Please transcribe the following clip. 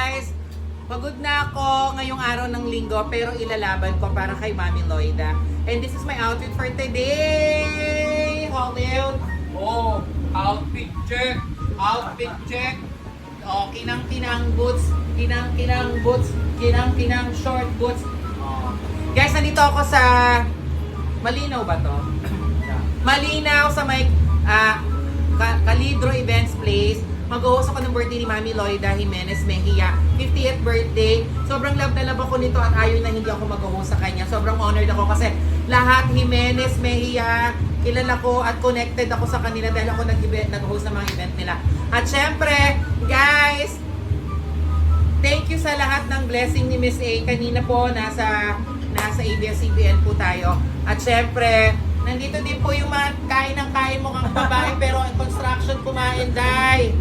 guys! Pagod na ako ngayong araw ng linggo pero ilalaban ko para kay Mami Loida. And this is my outfit for today! Hollywood! Oh, outfit check! Outfit check! Oh, kinang-kinang boots, kinang-kinang boots, kinang-kinang short boots. Oh. Guys, nandito ako sa... Malinaw ba to? Malinaw sa may Calidro Events Place. Mag-host ako ng birthday ni Mami Loida Jimenez Mejia. 50th birthday. Sobrang love na love ako nito at ayaw na hindi ako mag-host sa kanya. Sobrang honored ako kasi lahat Jimenez Mejia, kilala ko at connected ako sa kanila dahil ako nag-host ng mga event nila. At syempre, guys, thank you sa lahat ng blessing ni Miss A. Kanina po, nasa ABS-CBN po tayo. At syempre, nandito din po yung mga kain ng kain mo kang babae pero construction kumain, day.